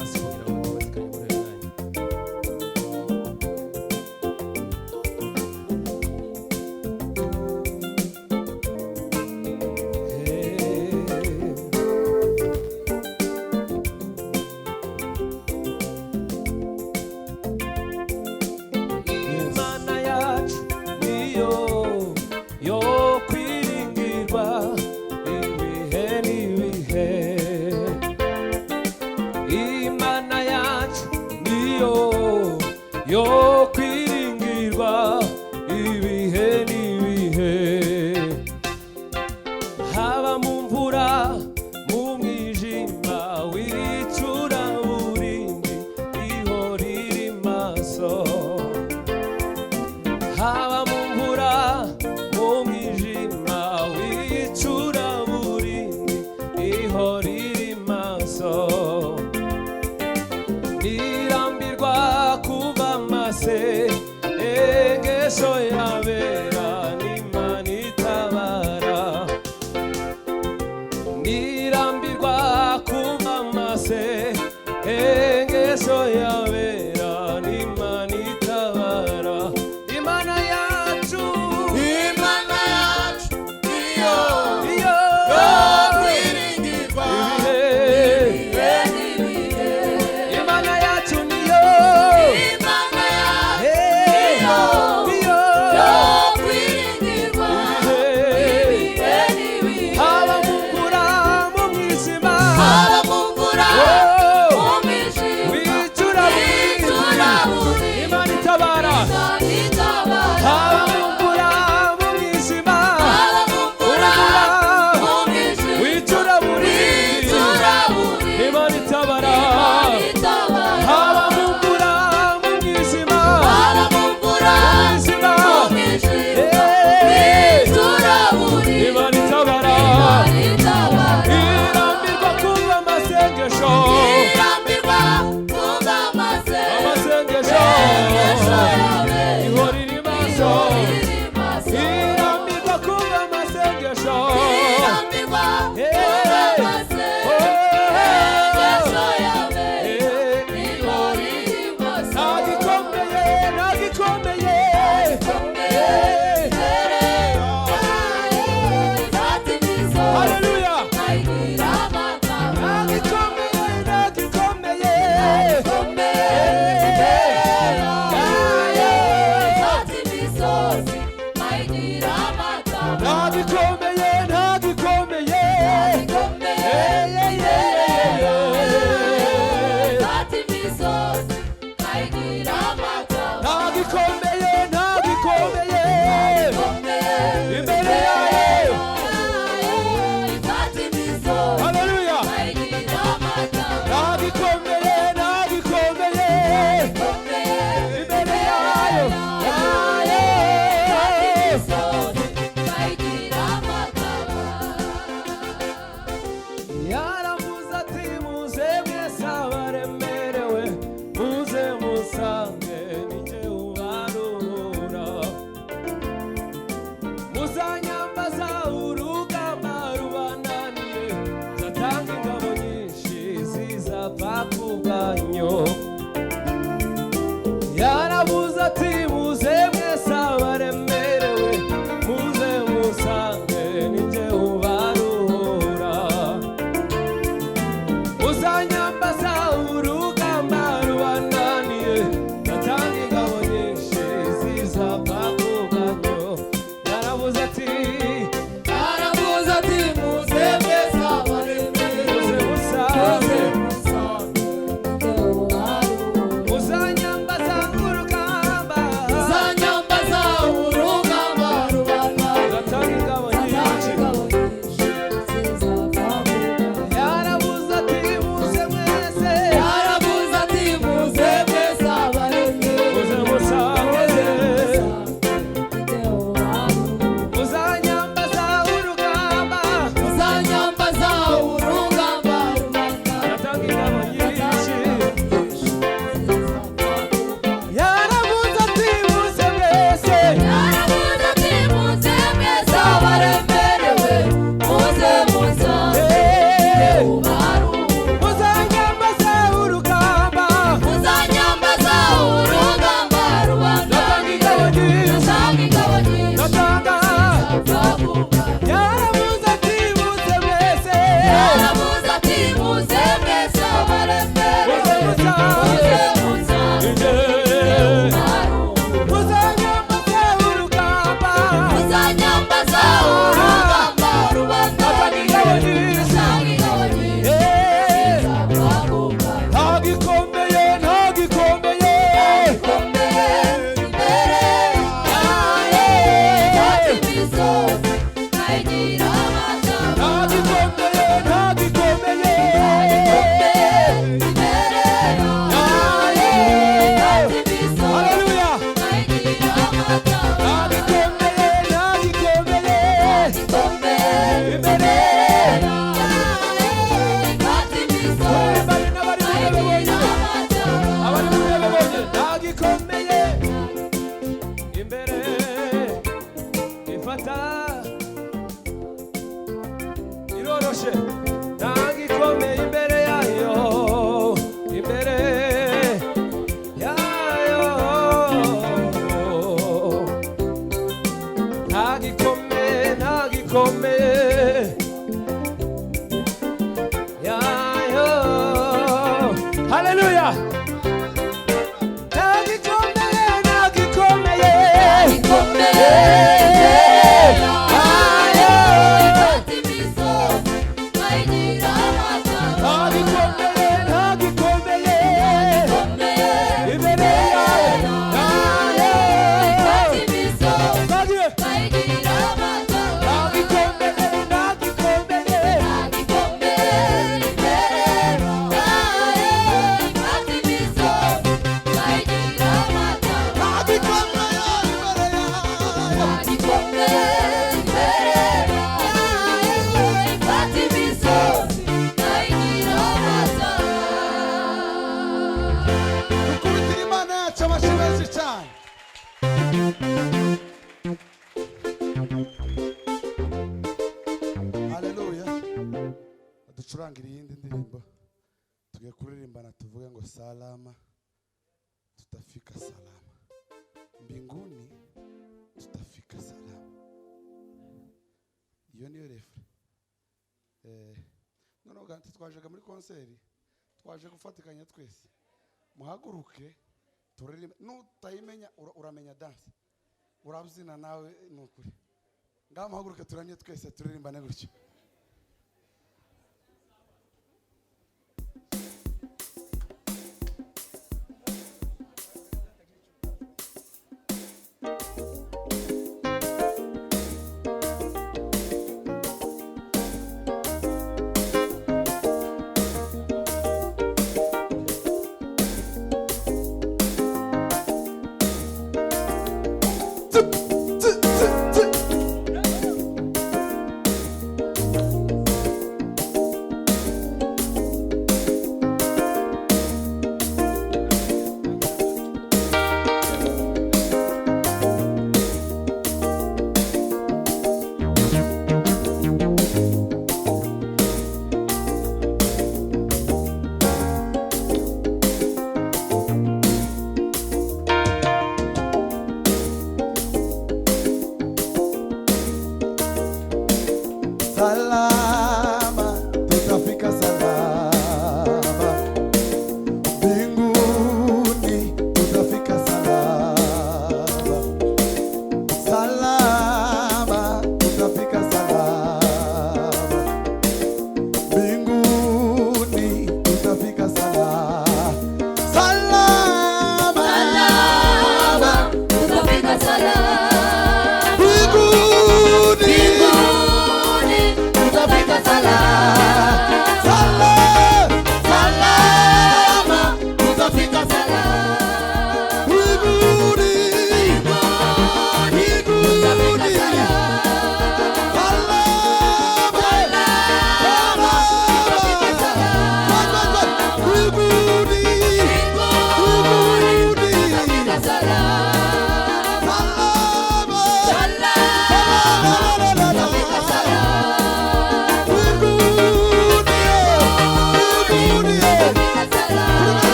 hasi kugira ngo tubasikanye muri uyu mwanya. Imana yacu niyo yo kwiringirwa ibihe n'ibihe. Imana yacu niyo yo kwiringirwa ibihe n'ibihe. Haba mu mvura mu mwijima w'icuraburindi ihora iri maso. Haba mu mvura mu mwijima w'icuraburindi ihora iri maso. Nirambirwa kuba mase engesho yabera n'Imana itabara. Nirambirwa kuba mase engesho yabera n'Imana itabara. Imana yacu niyo yo kwiringirwa ibihe n'ibihe. Imana yacu niyo yo kwiringirwa ibihe n'ibihe. Haba mu mvura mu mwijima w'icuraburindi Imana itabara. Haba mu mvura mu mwijima w'icuraburindi Imana itabara. Haba mu mvura mu mwijima Imana itabara. Irambirwa kumva amasengesho ihora iri maso. Irambirwa kumva amasengesho Haleluya. Yaravuze ati muze mwese abaremerewe muze musange ninjye ubarura. Muzanyambaza urugamba rubananiye nzatanga ingabo nyinshi zizapfa ku bwanyu. Yaravuze ati muze mwese abaremerewe muze musange ninjye ubarura. Muzanyambaza urugamba rubananiye nzatanga ingabo nyinshi zizapfa ku bwanyu. Yaravuze ati muze mwese abaremerewe muze musange haleluya nagikomeye nagikomeye ducurangira iyindi ndirimbo tugiye kuririmbana tuvuge ngo salama tutafika salama mbinguni tutafika salama. Iyo niyo refre. Noneho ganti twajaga muri konseri twaje gufatikanya twese muhaguruke turirimba nutayimenya uramenya dance urabyina nawe nukuri ngaho muhaguruke turanye twese turirimbane gutyo.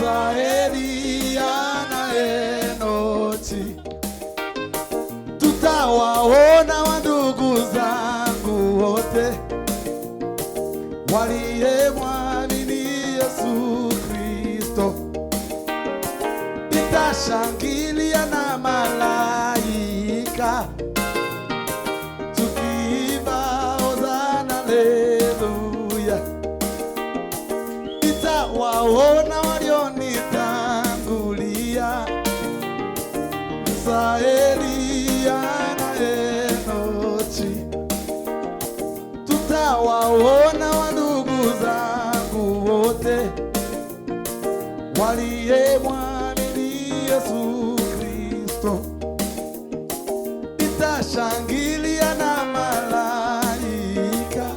Elia na Enochi, tutawaona wandugu zangu wote waliyemwamini Yesu Kristo. Nitashangilia na malaika tukiimba hosana haleluya. Nitawaona walionitangulia, Elia na Enochi, tutawaona wandugu zangu wote waliyemwamini Yesu Kristo. Nitashangilia na malaika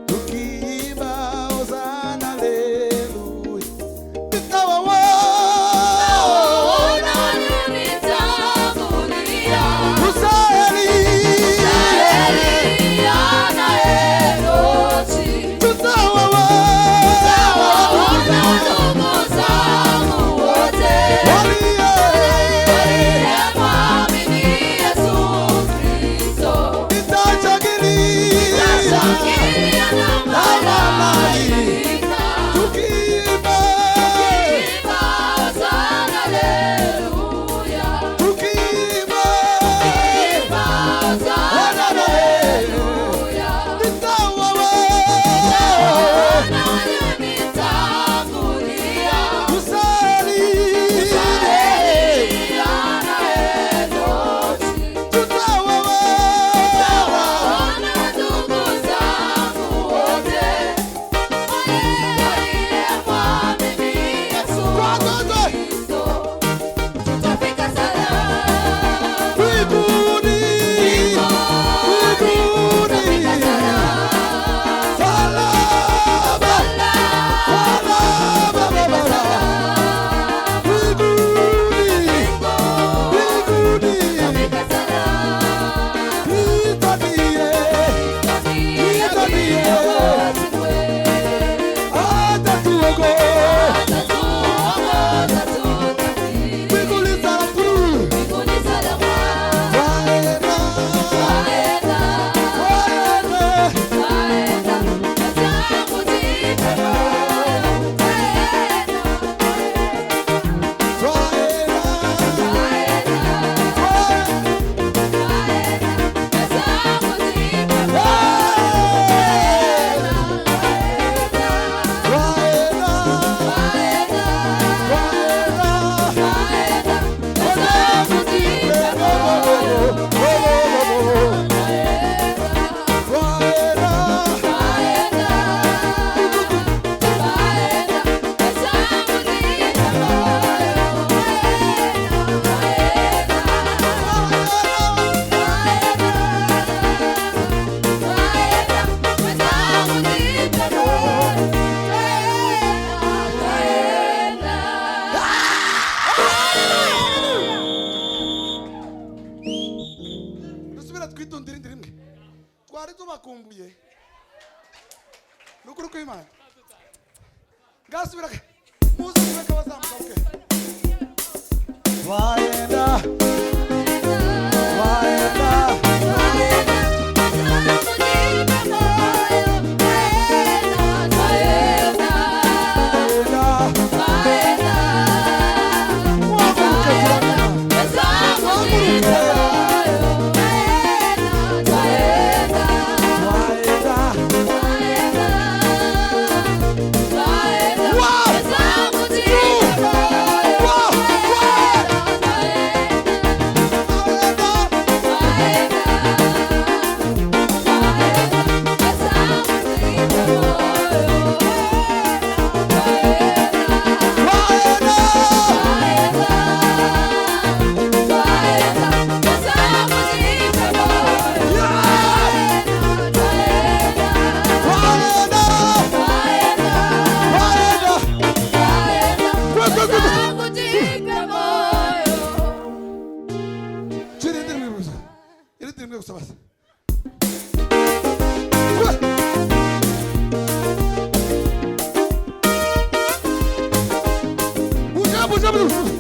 tukiimba hosana haleluya. Nitawaona walionitangulia, Elia na Enochi, tutawaona ndugu zangu wote waliyemwamini Yesu Kristo. Nitashangilia na malaika tukiimba hosana haleluya, tukiimba hosana haleluya. Nitawaona walionitangulia, Elia na Enochi, tutawaona ndugu zangu wote waliyemwamini Yesu Kristo. Tutafika salama mbinguni, tutafika salama tutafika dusubira twitondere indirimwe twari tubakumbuye nukuri kw'Imana. Ngasubira muzi kubeka bazamuka waenda Wow! Hallelujah.